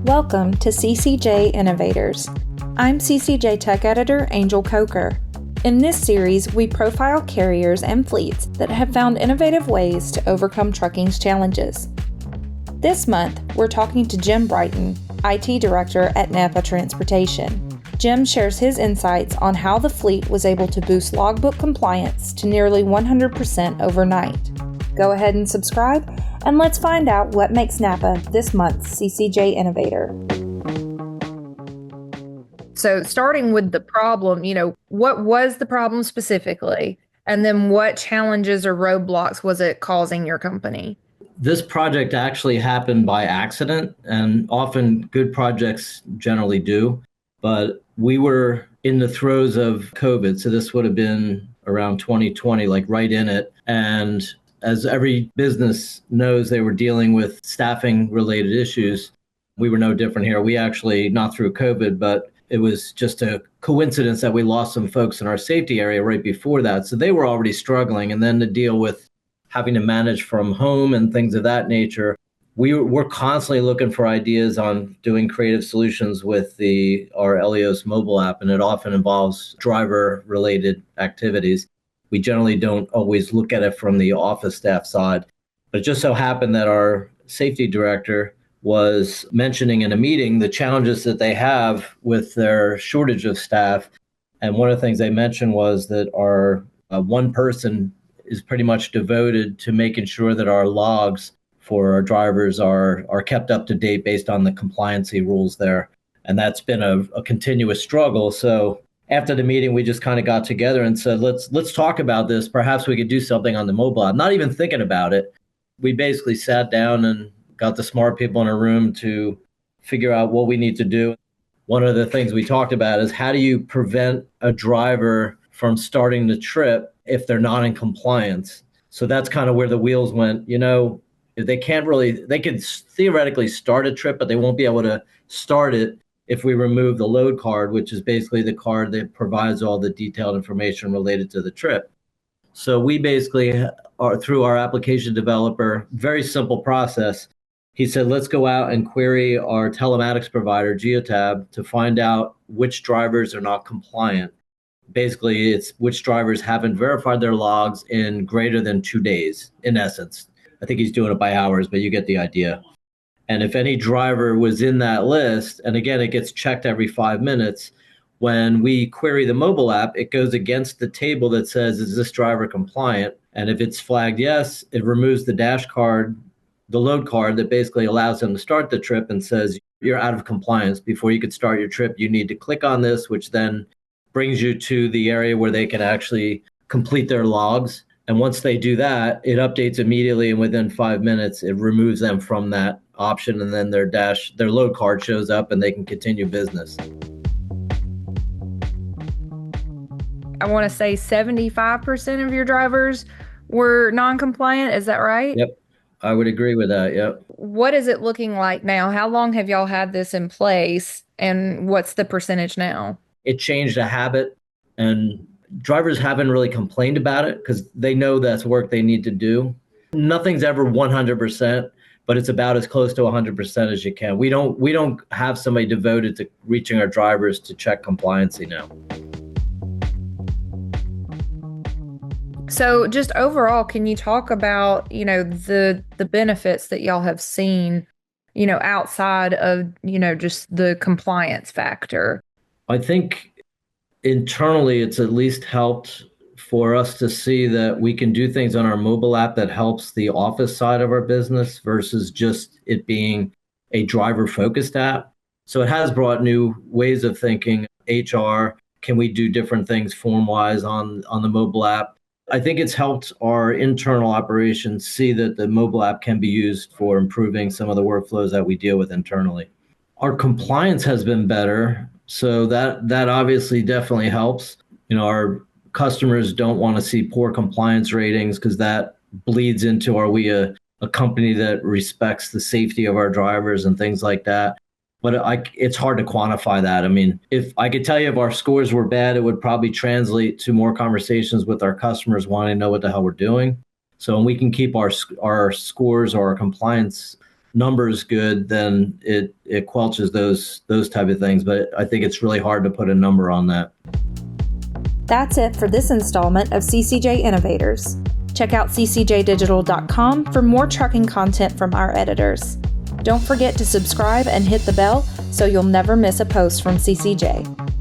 Welcome to CCJ Innovators. I'm CCJ Tech Editor Angel Coker. In this series, we profile carriers and fleets that have found innovative ways to overcome trucking's challenges. This month, we're talking to Jim Brighton, IT Director at NAPA Transportation. Jim shares his insights on how the fleet was able to boost logbook compliance to nearly 100% overnight. Go ahead and subscribe, and let's find out what makes NAPA this month's CCJ Innovator. So starting with the problem, what was the problem specifically? And then what challenges or roadblocks was it causing your company? This project actually happened by accident, and often good projects generally do. But we were in the throes of COVID, so this would have been around 2020, like right in it. And as every business knows, they were dealing with staffing related issues. We were no different here. We actually, not through COVID, but it was just a coincidence that we lost some folks in our safety area right before that. So they were already struggling. And then to deal with having to manage from home and things of that nature, we're constantly looking for ideas on doing creative solutions with our Elios mobile app, and it often involves driver related activities. We generally don't always look at it from the office staff side, but it just so happened that our safety director was mentioning in a meeting the challenges that they have with their shortage of staff. And one of the things they mentioned was that our one person is pretty much devoted to making sure that our logs for our drivers are kept up to date based on the compliancy rules there. And that's been a continuous struggle. So after the meeting, we just kind of got together and said, let's talk about this. Perhaps we could do something on the mobile app. Not even thinking about it. We basically sat down and got the smart people in a room to figure out what we need to do. One of the things we talked about is how do you prevent a driver from starting the trip if they're not in compliance? So that's kind of where the wheels went. They could theoretically start a trip, but they won't be able to start it if we remove the load card, which is basically the card that provides all the detailed information related to the trip. So we basically are, through our application developer, very simple process. He said, let's go out and query our telematics provider, Geotab, to find out which drivers are not compliant. Basically, it's which drivers haven't verified their logs in greater than 2 days, in essence. I think he's doing it by hours, but you get the idea. And if any driver was in that list, and again, it gets checked every 5 minutes, when we query the mobile app, it goes against the table that says, is this driver compliant? And if it's flagged yes, it removes the dash card, the load card that basically allows them to start the trip and says, you're out of compliance. Before you could start your trip, you need to click on this, which then brings you to the area where they can actually complete their logs. And once they do that, it updates immediately, and within 5 minutes, it removes them from that option, and then their load card shows up and they can continue business. I want to say 75% of your drivers were non-compliant. Is that right? Yep, I would agree with that. Yep. What is it looking like now? How long have y'all had this in place, and what's the percentage now? It changed a habit, and drivers haven't really complained about it because they know that's work they need to do. Nothing's ever 100%, but it's about as close to 100% as you can. We don't have somebody devoted to reaching our drivers to check compliancy now. So just overall, can you talk about, the benefits that y'all have seen, outside of, just the compliance factor? I think internally, it's at least helped for us to see that we can do things on our mobile app that helps the office side of our business versus just it being a driver-focused app. So it has brought new ways of thinking. HR, can we do different things form-wise on the mobile app? I think it's helped our internal operations see that the mobile app can be used for improving some of the workflows that we deal with internally. Our compliance has been better. So that obviously definitely helps. Our customers don't want to see poor compliance ratings because that bleeds into, are we a company that respects the safety of our drivers and things like that. But it's hard to quantify that. I mean, if I could tell you if our scores were bad, it would probably translate to more conversations with our customers wanting to know what the hell we're doing. So when we can keep our scores or our compliance numbers good, then it quelches those type of things. But I think it's really hard to put a number on that. That's it for this installment of CCJ Innovators. Check out ccjdigital.com for more trucking content from our editors. Don't forget to subscribe and hit the bell so you'll never miss a post from CCJ.